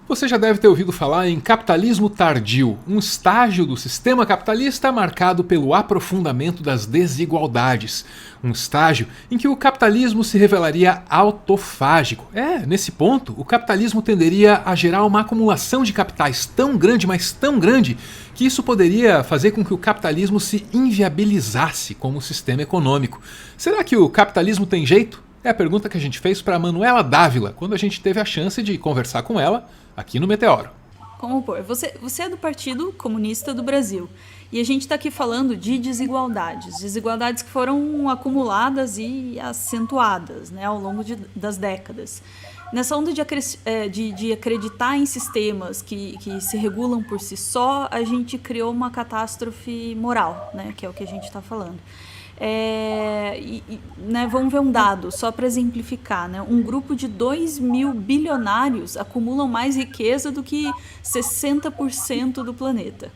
Você já deve ter ouvido falar em capitalismo tardio, um estágio do sistema capitalista marcado pelo aprofundamento das desigualdades. Um estágio em que o capitalismo se revelaria autofágico. Nesse ponto, o capitalismo tenderia a gerar uma acumulação de capitais tão grande, mas tão grande, que isso poderia fazer com que o capitalismo se inviabilizasse como sistema econômico. Será que o capitalismo tem jeito? É a pergunta que a gente fez para Manuela Dávila, quando a gente teve a chance de conversar com ela aqui no Meteoro. Como pôr? Você é do Partido Comunista do Brasil. E a gente está aqui falando de desigualdades. Desigualdades que foram acumuladas e acentuadas, né, ao longo das décadas. Nessa onda de acreditar em sistemas que se regulam por si só, a gente criou uma catástrofe moral, né, que é o que a gente está falando. Né, vamos ver um dado, só para exemplificar, né? Um grupo de 2 mil bilionários acumulam mais riqueza do que 60% do planeta.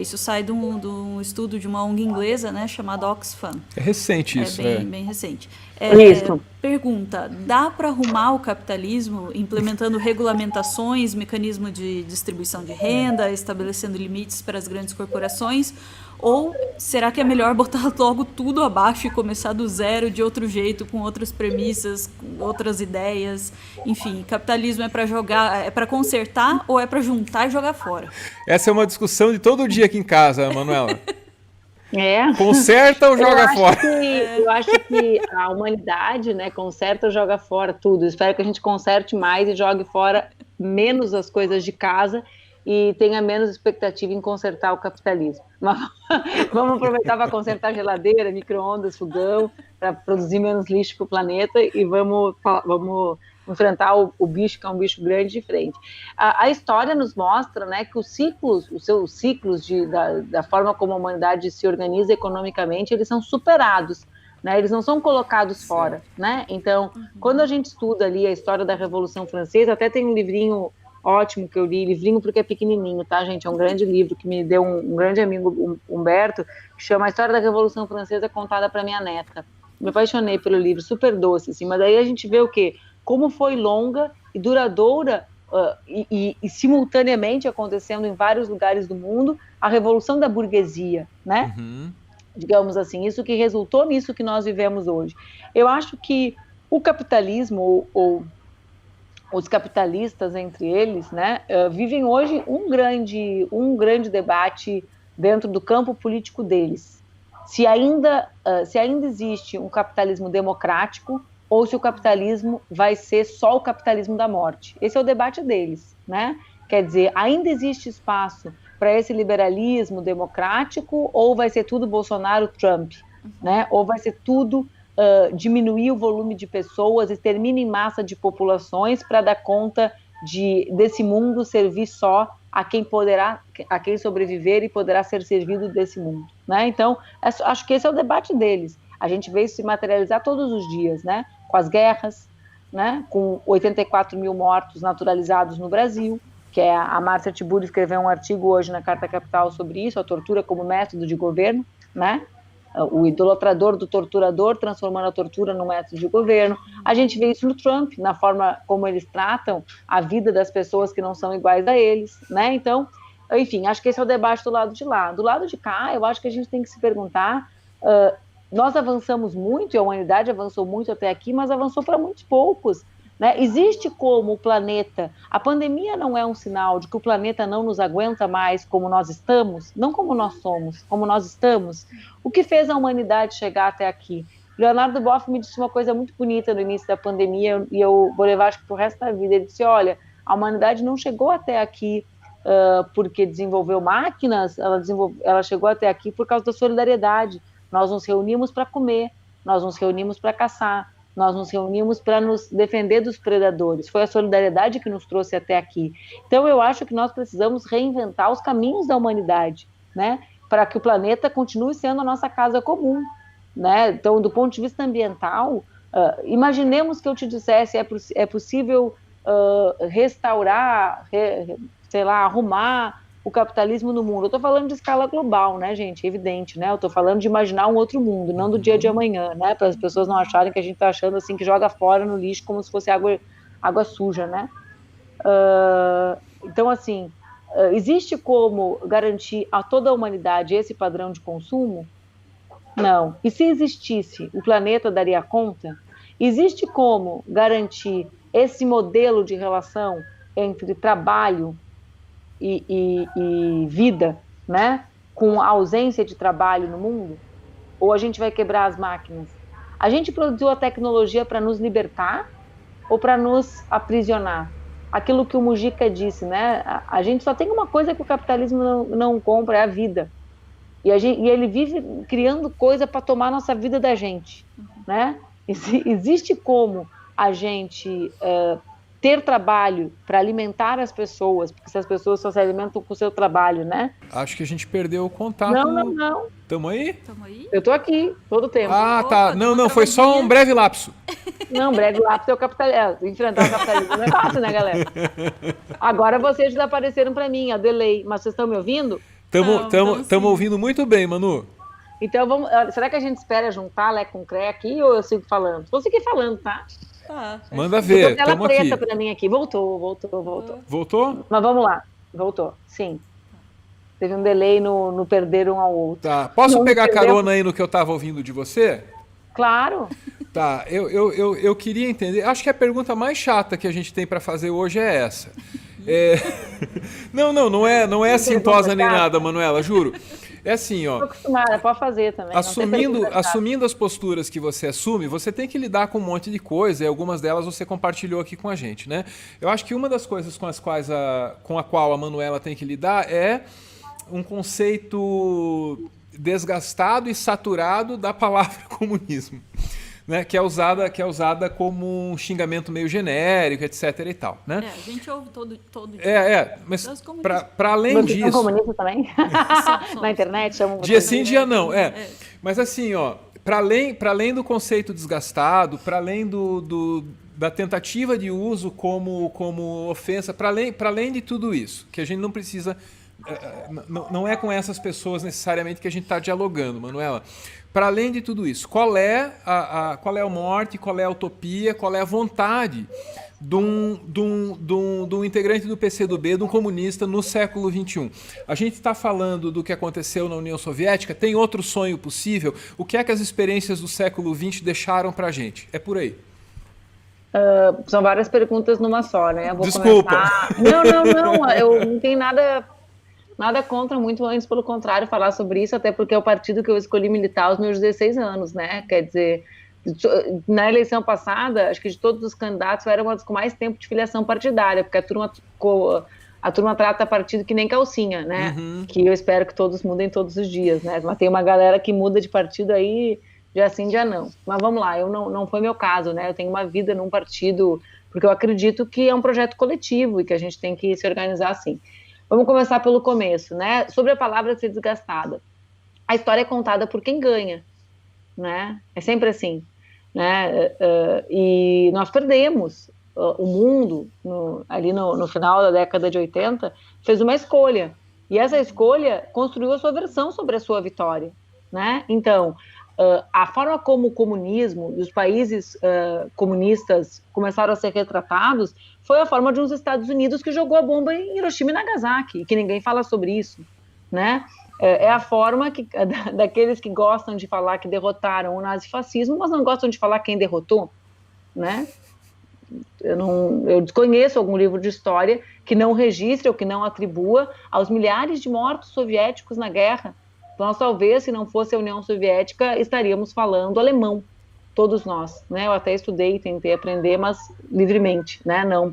Isso sai de um estudo de uma ONG inglesa, né, chamada Oxfam. É recente isso. Bem recente. Isso. Pergunta, dá para arrumar o capitalismo implementando regulamentações, mecanismo de distribuição de renda, estabelecendo limites para as grandes corporações? Ou será que é melhor botar logo tudo abaixo e começar do zero, de outro jeito, com outras premissas, com outras ideias? Enfim, capitalismo é para jogar, é para consertar ou é para juntar e jogar fora? Essa é uma discussão de todo dia aqui em casa, Manuela. Conserta ou joga fora? Eu acho que a humanidade, né, conserta ou joga fora tudo. Espero que a gente conserte mais e jogue fora menos as coisas de casa e tenha menos expectativa em consertar o capitalismo. Mas vamos aproveitar para consertar geladeira, micro-ondas, fogão, para produzir menos lixo para o planeta e vamos enfrentar o bicho, que é um bicho grande, de frente. A história nos mostra, né, que os seus ciclos da forma como a humanidade se organiza economicamente, eles são superados, né, eles não são colocados fora, né? Então, quando a gente estuda ali a história da Revolução Francesa, até tem um livrinho ótimo que eu li, livrinho porque é pequenininho, tá, gente? É um grande livro que me deu um grande amigo, Humberto, que chama A História da Revolução Francesa contada para minha neta. Me apaixonei pelo livro, super doce, assim, mas daí a gente vê o quê? Como foi longa e duradoura e simultaneamente acontecendo em vários lugares do mundo a revolução da burguesia, né? Digamos assim, isso que resultou nisso que nós vivemos hoje. Eu acho que o capitalismo, ou os capitalistas entre eles, né, vivem hoje um grande debate dentro do campo político deles. Se ainda existe um capitalismo democrático ou se o capitalismo vai ser só o capitalismo da morte. Esse é o debate deles, né? Quer dizer, ainda existe espaço para esse liberalismo democrático ou vai ser tudo Bolsonaro-Trump, né? Ou vai ser tudo diminuir o volume de pessoas, extermínio em massa de populações para dar conta desse mundo servir só a quem sobreviver e poderá ser servido desse mundo, né? Então, acho que esse é o debate deles. A gente vê isso se materializar todos os dias, né? Com as guerras, né? Com 84 mil mortos naturalizados no Brasil, que a Márcia Tiburi escreveu um artigo hoje na Carta Capital sobre isso, a tortura como método de governo, né? O idolatrador do torturador transformando a tortura num método de governo. A gente vê isso no Trump, na forma como eles tratam a vida das pessoas que não são iguais a eles, né? Então, enfim, acho que esse é o debate do lado de lá. Do lado de cá, eu acho que a gente tem que se perguntar, nós avançamos muito, e a humanidade avançou muito até aqui, mas avançou para muitos poucos, né? Existe como o planeta, a pandemia não é um sinal de que o planeta não nos aguenta mais como nós estamos, não como nós somos, como nós estamos. O que fez a humanidade chegar até aqui? Leonardo Boff me disse uma coisa muito bonita no início da pandemia, e eu vou levar acho que para o resto da vida. Ele disse, olha, a humanidade não chegou até aqui porque desenvolveu máquinas, ela chegou até aqui por causa da solidariedade. Nós nos reunimos para comer, nós nos reunimos para caçar, nós nos reunimos para nos defender dos predadores. Foi a solidariedade que nos trouxe até aqui. Então, eu acho que nós precisamos reinventar os caminhos da humanidade, né? Para que o planeta continue sendo a nossa casa comum, né? Então, do ponto de vista ambiental, imaginemos que eu te dissesse é possível restaurar, arrumar o capitalismo no mundo. Eu estou falando de escala global, né, gente? É evidente, né? Eu estou falando de imaginar um outro mundo, não do dia de amanhã, né? Para as pessoas não acharem que a gente está achando assim que joga fora no lixo como se fosse água suja, né? Então, assim, existe como garantir a toda a humanidade esse padrão de consumo? Não. E se existisse, o planeta daria conta? Existe como garantir esse modelo de relação entre trabalho e vida, né? Com a ausência de trabalho no mundo? Ou a gente vai quebrar as máquinas? A gente produziu a tecnologia para nos libertar ou para nos aprisionar? Aquilo que o Mujica disse, né? A gente só tem uma coisa que o capitalismo não compra, é a vida. E ele vive criando coisa para tomar nossa vida da gente, né? Existe como a gente ter trabalho para alimentar as pessoas, porque essas pessoas só se alimentam com o seu trabalho, né? Acho que a gente perdeu o contato. Não. Tamo aí? Tamo aí? Eu tô aqui, todo o tempo. Ah, Opa, tá. Não, foi só um breve lapso. Não, breve lapso é o capitalismo. Enfrentar o capitalismo não é fácil, né, galera? Agora vocês desapareceram para mim, a delay. Mas vocês estão me ouvindo? Estamos ouvindo muito bem, Manu. Então, será que a gente espera juntar Lé com Cré aqui ou eu sigo falando? Vou seguir falando, tá? Manda ver, estamos aqui. Para mim aqui. Voltou. Voltou? Mas vamos lá. Voltou, sim. Teve um delay no perder um ao outro. Tá. Posso pegar carona aí no que eu estava ouvindo de você? Claro. Tá, eu queria entender. Acho que a pergunta mais chata que a gente tem para fazer hoje é essa. Não é assintosa nem nada, Manuela, juro. É assim, ó. Tô acostumada, pode fazer também. Assumindo as posturas que você assume, você tem que lidar com um monte de coisa, e algumas delas você compartilhou aqui com a gente, né? Eu acho que uma das coisas com a qual a Manuela tem que lidar é um conceito desgastado e saturado da palavra comunismo. Né, que é usada como um xingamento meio genérico, etc. e tal, né? A gente ouve todo dia. Mas para além disso... Vocês são comunistas também? Na internet chamam... Dia sim, dia não, Mas assim, ó, para além do conceito desgastado, para além da tentativa de uso como ofensa, para além de tudo isso, que a gente não precisa... Não é com essas pessoas necessariamente que a gente está dialogando, Manuela. Para além de tudo isso, qual é a morte, qual é a utopia, qual é a vontade de um integrante do PCdoB, de um comunista no século XXI? A gente está falando do que aconteceu na União Soviética, tem outro sonho possível? O que é que as experiências do século XX deixaram para a gente? É por aí. São várias perguntas numa só, né? Desculpa. Não, eu não tenho nada contra, muito antes, pelo contrário, falar sobre isso, até porque é o partido que eu escolhi militar aos meus 16 anos, né? Quer dizer, na eleição passada, acho que de todos os candidatos, eu era uma das com mais tempo de filiação partidária, porque a turma trata partido que nem calcinha, né? Uhum. Que eu espero que todos mudem todos os dias, né? Mas tem uma galera que muda de partido aí, já sim, já não. Mas vamos lá, não foi meu caso, né? Eu tenho uma vida num partido, porque eu acredito que é um projeto coletivo e que a gente tem que se organizar assim. Vamos começar pelo começo, né? Sobre a palavra ser desgastada. A história é contada por quem ganha, né? É sempre assim, né? E nós perdemos. O mundo, ali no final da década de 80, fez uma escolha. E essa escolha construiu a sua versão sobre a sua vitória, né? Então, a forma como o comunismo e os países comunistas começaram a ser retratados foi a forma de uns Estados Unidos que jogou a bomba em Hiroshima e Nagasaki, que ninguém fala sobre isso, né? É a forma daqueles que gostam de falar que derrotaram o nazifascismo, mas não gostam de falar quem derrotou, né? Eu desconheço algum livro de história que não registre ou que não atribua aos milhares de mortos soviéticos na guerra. Nós, talvez, se não fosse a União Soviética, estaríamos falando alemão, todos nós, né? Eu até estudei, tentei aprender, mas livremente, né? Não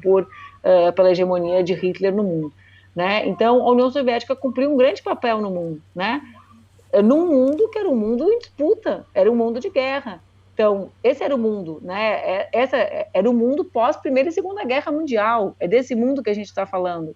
pela hegemonia de Hitler no mundo, né? Então, a União Soviética cumpriu um grande papel no mundo, né? Num mundo que era um mundo em disputa, era um mundo de guerra. Então, esse era o mundo, né? Era o mundo pós Primeira e Segunda Guerra Mundial. É desse mundo que a gente está falando.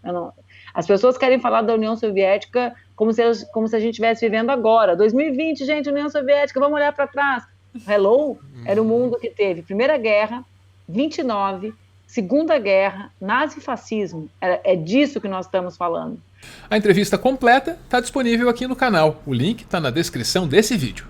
As pessoas querem falar da União Soviética como se a gente estivesse vivendo agora. 2020, gente, União Soviética, vamos olhar para trás. Hello? Era o mundo que teve Primeira Guerra, 29, Segunda Guerra, nazifascismo. É disso que nós estamos falando. A entrevista completa está disponível aqui no canal. O link está na descrição desse vídeo.